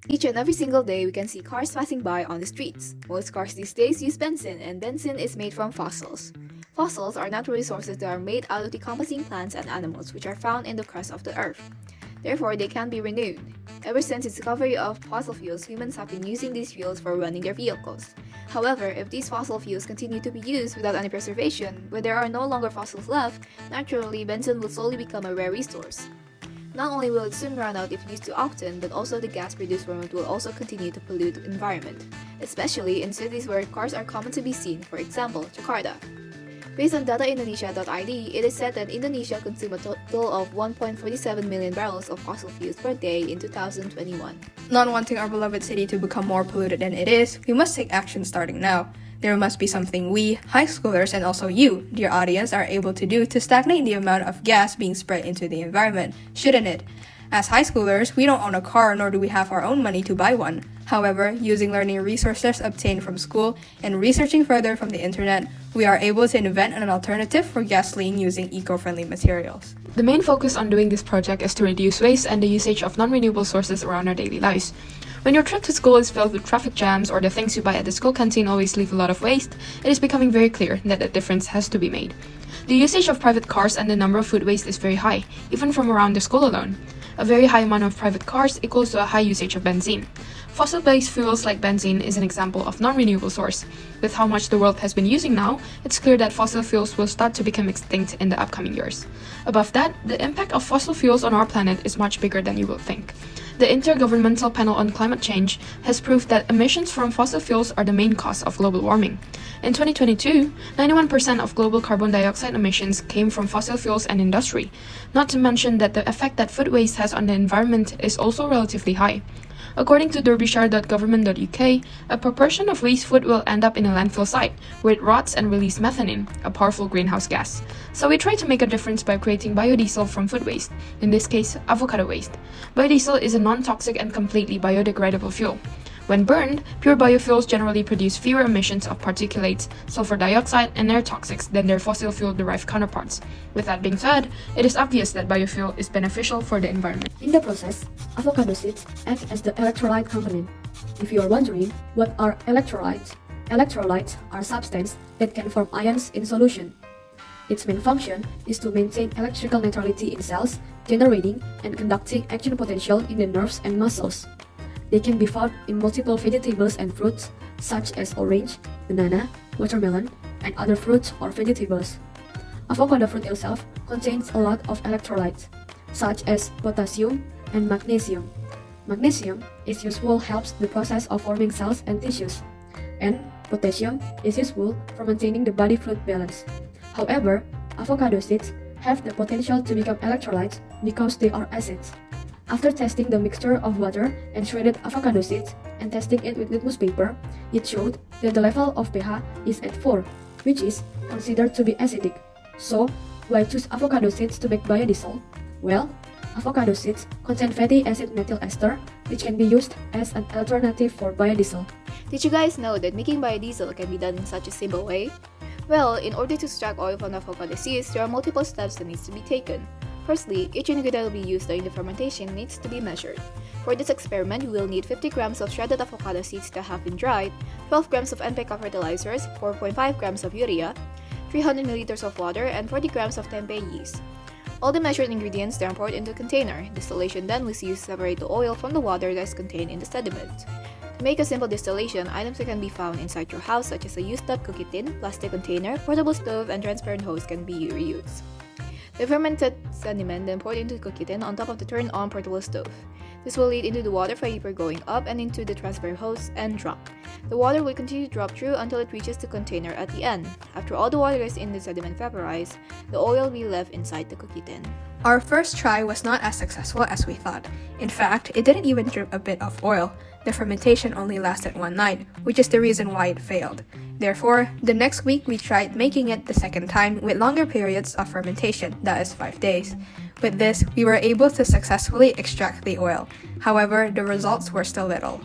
Each and every single day, we can see cars passing by on the streets. Most cars these days use benzene, and benzene is made from fossils. Fossils are natural resources that are made out of decomposing plants and animals which are found in the crust of the earth. Therefore, they can be renewed. Ever since the discovery of fossil fuels, humans have been using these fuels for running their vehicles. However, if these fossil fuels continue to be used without any preservation, when there are no longer fossils left, naturally benzene will slowly become a rare resource. Not only will it soon run out if used too often, but also the gas produced from it will also continue to pollute the environment, especially in cities where cars are common to be seen, for example, Jakarta. Based on dataindonesia.id, it is said that Indonesia consumed a total of 1.47 million barrels of fossil fuels per day in 2021. Not wanting our beloved city to become more polluted than it is, we must take action starting now. There must be something we, high schoolers, and also you, dear audience, are able to do to stagnate the amount of gas being spread into the environment, shouldn't it? As high schoolers, we don't own a car nor do we have our own money to buy one. However, using learning resources obtained from school and researching further from the internet, we are able to invent an alternative for gasoline using eco-friendly materials. The main focus on doing this project is to reduce waste and the usage of non-renewable sources around our daily lives. When your trip to school is filled with traffic jams or the things you buy at the school canteen always leave a lot of waste, it is becoming very clear that a difference has to be made. The usage of private cars and the number of food waste is very high, even from around the school alone. A very high amount of private cars equals to a high usage of benzene. Fossil-based fuels like benzene is an example of non-renewable source. With how much the world has been using now, it's clear that fossil fuels will start to become extinct in the upcoming years. Above that, the impact of fossil fuels on our planet is much bigger than you will think. The Intergovernmental Panel on Climate Change has proved that emissions from fossil fuels are the main cause of global warming. In 2022, 91% of global carbon dioxide emissions came from fossil fuels and industry, not to mention that the effect that food waste has on the environment is also relatively high. According to derbyshire.government.uk, a proportion of waste food will end up in a landfill site, where it rots and releases methane, a powerful greenhouse gas. So we try to make a difference by creating biodiesel from food waste, in this case, avocado waste. Biodiesel is a non-toxic and completely biodegradable fuel. When burned, pure biofuels generally produce fewer emissions of particulates, sulfur dioxide, and air toxics than their fossil fuel-derived counterparts. With that being said, it is obvious that biofuel is beneficial for the environment. In the process, avocado seeds act as the electrolyte component. If you are wondering what are electrolytes, electrolytes are substances that can form ions in solution. Its main function is to maintain electrical neutrality in cells, generating and conducting action potential in the nerves and muscles. They can be found in multiple vegetables and fruits, such as orange, banana, watermelon, and other fruits or vegetables. Avocado fruit itself contains a lot of electrolytes, such as potassium and magnesium. Magnesium is useful helps the process of forming cells and tissues, and potassium is useful for maintaining the body fluid balance. However, avocado seeds have the potential to become electrolytes because they are acids. After testing the mixture of water and shredded avocado seeds and testing it with litmus paper, it showed that the level of pH is at 4, which is considered to be acidic. So, why choose avocado seeds to make biodiesel? Well, avocado seeds contain fatty acid methyl ester, which can be used as an alternative for biodiesel. Did you guys know that making biodiesel can be done in such a simple way? Well, in order to extract oil from the avocado seeds, there are multiple steps that needs to be taken. Firstly, each ingredient will be used during the fermentation needs to be measured. For this experiment, we will need 50 grams of shredded avocado seeds that have been dried, 12 grams of NPK fertilizers, 4.5 grams of urea, 300 milliliters of water, and 40 grams of tempeh yeast. All the measured ingredients are poured into a container. Distillation then was used to separate the oil from the water that is contained in the sediment. To make a simple distillation, items that can be found inside your house such as a used-up cookie tin, plastic container, portable stove, and transparent hose can be reused. The fermented sediment then poured into the cookie tin on top of the turned-on portable stove. This will lead into the water vapor going up and into the transparent hose and drop. The water will continue to drop through until it reaches the container at the end. After all the water is in the sediment vaporized, the oil will be left inside the cookie tin. Our first try was not as successful as we thought. In fact, it didn't even drip a bit of oil. The fermentation only lasted one night, which is the reason why it failed. Therefore, the next week we tried making it the second time with longer periods of fermentation, that is 5 days. With this, we were able to successfully extract the oil. However, the results were still little.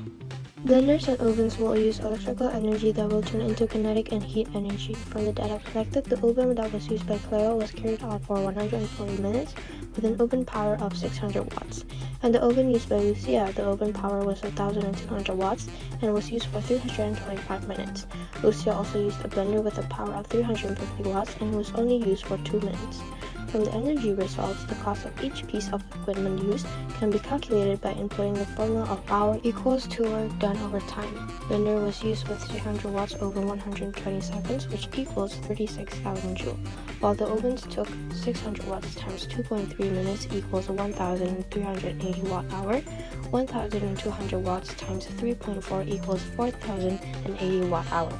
Blenders and ovens will use electrical energy that will turn into kinetic and heat energy. From the data collected, the oven that was used by Cleo was carried on for 140 minutes with an oven power of 600 watts. And the oven used by Lucia, the oven power was 1,200 watts and was used for 325 minutes. Lucia also used a blender with a power of 350 watts and was only used for 2 minutes. From the energy results, the cost of each piece of equipment used can be calculated by inputting the formula of hour equals to work done over time. Blender was used with 300 watts over 120 seconds, which equals 36,000 joules, while the ovens took 600 watts times 2.3 minutes equals 1,380 watt-hour, 1,200 watts times 3.4 equals 4,080 watt-hour,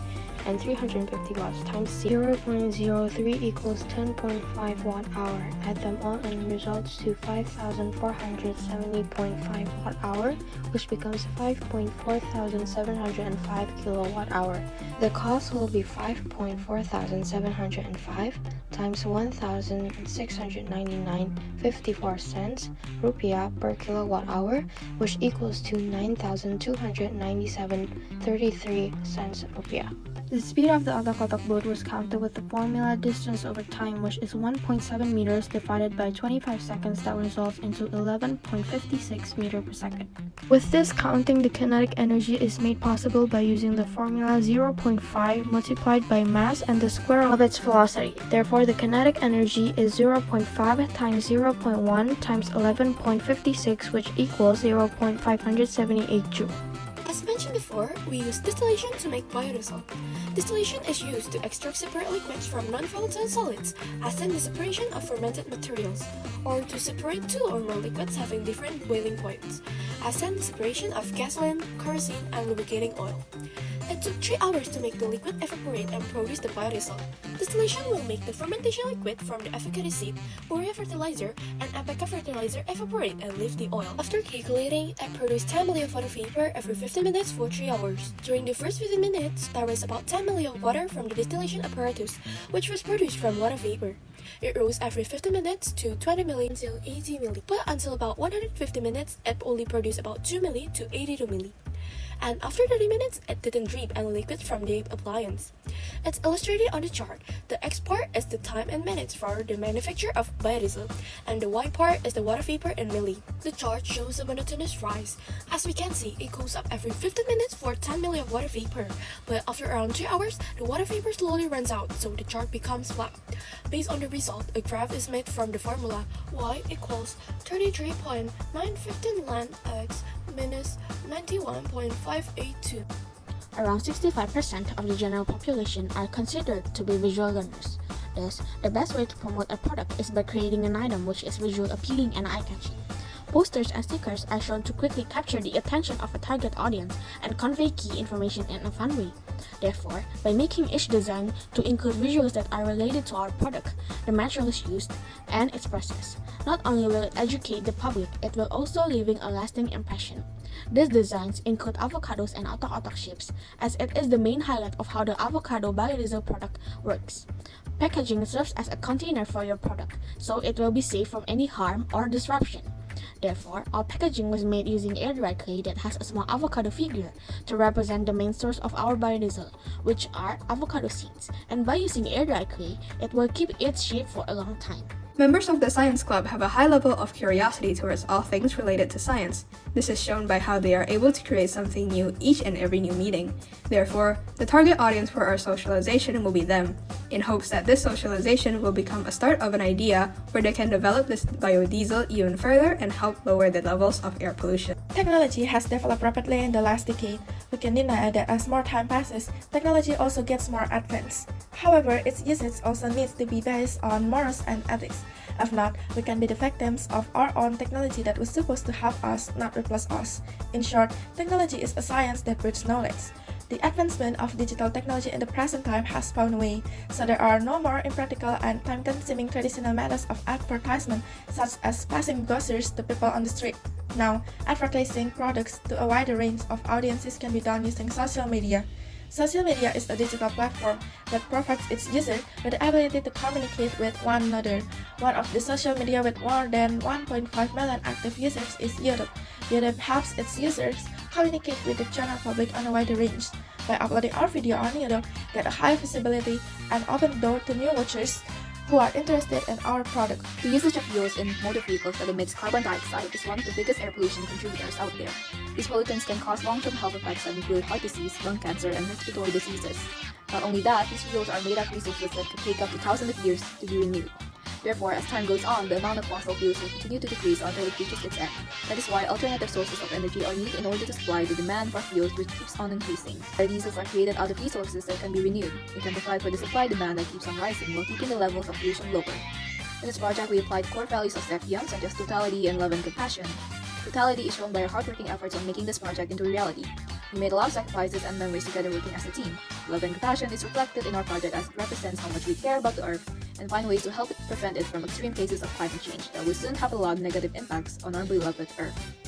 and 350 watts times 0.03 equals 10.5 watt-hour. Add them all and results to 5,470.5 watt-hour, which becomes 5,4705 kilowatt-hour. The cost will be 5,4705 times 1,699.54 cents rupiah per kilowatt-hour, which equals to 9,297.33 cents rupiah. The speed of the Kotak boat was counted with the formula distance over time, which is 1.7 meters divided by 25 seconds, that results into 11.56 meter per second. With this counting, the kinetic energy is made possible by using the formula 0.5 multiplied by mass and the square of its velocity. Therefore, the kinetic energy is 0.5 times 0.1 times 11.56, which equals 0.578 joule. As mentioned before, we use distillation to make biodiesel. Distillation is used to extract separate liquids from non-volatile solids, as in the separation of fermented materials, or to separate two or more liquids having different boiling points, as in the separation of gasoline, kerosene, and lubricating oil. It took 3 hours to make the liquid evaporate and produce the biodiesel. Distillation will make the fermentation liquid from the avocado seed, urea fertilizer, and alpaca fertilizer evaporate and leave the oil. After calculating, it produced 10 milli of water vapor every 15 minutes for 3 hours. During the first 15 minutes, there was about 10 milli of water from the distillation apparatus, which was produced from water vapor. It rose every 15 minutes to 20 milli until 80 milli, but until about 150 minutes, it only produced about 2 milli to 82 milli. And after 30 minutes, it didn't drip any liquid from the appliance. It's illustrated on the chart. The X part is the time in minutes for the manufacture of biodiesel, and the Y part is the water vapor in milli. The chart shows a monotonous rise. As we can see, it goes up every 15 minutes for 10 milli of water vapor, but after around 2 hours, the water vapor slowly runs out, so the chart becomes flat. Based on the result, a graph is made from the formula Y equals 33.915 ln X minus 91.582. Around 65% of the general population are considered to be visual learners. Thus, the best way to promote a product is by creating an item which is visually appealing and eye-catching. Posters and stickers are shown to quickly capture the attention of a target audience and convey key information in a fun way. Therefore, by making each design to include visuals that are related to our product, the materials used, and its process, not only will it educate the public, it will also leave a lasting impression. These designs include avocados and otak-otak shapes, as it is the main highlight of how the avocado biodiesel product works. Packaging serves as a container for your product, so it will be safe from any harm or disruption. Therefore, our packaging was made using air-dry clay that has a small avocado figure to represent the main source of our biodiesel, which are avocado seeds, and by using air-dry clay, it will keep its shape for a long time. Members of the Science Club have a high level of curiosity towards all things related to science. This is shown by how they are able to create something new each and every new meeting. Therefore, the target audience for our socialization will be them, in hopes that this socialization will become a start of an idea where they can develop this biodiesel even further and help lower the levels of air pollution. Technology has developed rapidly in the last decade. We can deny that as more time passes, technology also gets more advanced. However, its usage also needs to be based on morals and ethics. If not, we can be the victims of our own technology that was supposed to help us, not replace us. In short, technology is a science that breeds knowledge. The advancement of digital technology in the present time has found a way, so there are no more impractical and time-consuming traditional methods of advertisement, such as passing brochures to people on the street. Now, advertising products to a wider range of audiences can be done using social media. Social media is a digital platform that provides its users with the ability to communicate with one another. One of the social media with more than 1.5 million active users is YouTube. YouTube helps its users communicate with the general public on a wider range. By uploading our video on YouTube, get a high visibility and open the door to new watchers who are interested in our product. The usage of fuels in motor vehicles that emits carbon dioxide is one of the biggest air pollution contributors out there. These pollutants can cause long-term health effects that include heart disease, lung cancer, and respiratory diseases. Not only that, these fuels are made of resources that can take up to thousands of years to be renewed. Therefore, as time goes on, the amount of fossil fuels will continue to decrease until it reaches its end. That is why alternative sources of energy are needed in order to supply the demand for fuels, which keeps on increasing. Biodiesels are created out of resources that can be renewed. It can provide for the supply demand that keeps on rising while keeping the levels of pollution lower. In this project, we applied core values of SFDM such as totality and love and compassion. Totality is shown by our hardworking efforts on making this project into reality. We made a lot of sacrifices and memories together working as a team. Love and compassion is reflected in our project as it represents how much we care about the Earth and find ways to help it prevent it from extreme cases of climate change that will soon have a lot of negative impacts on our beloved Earth.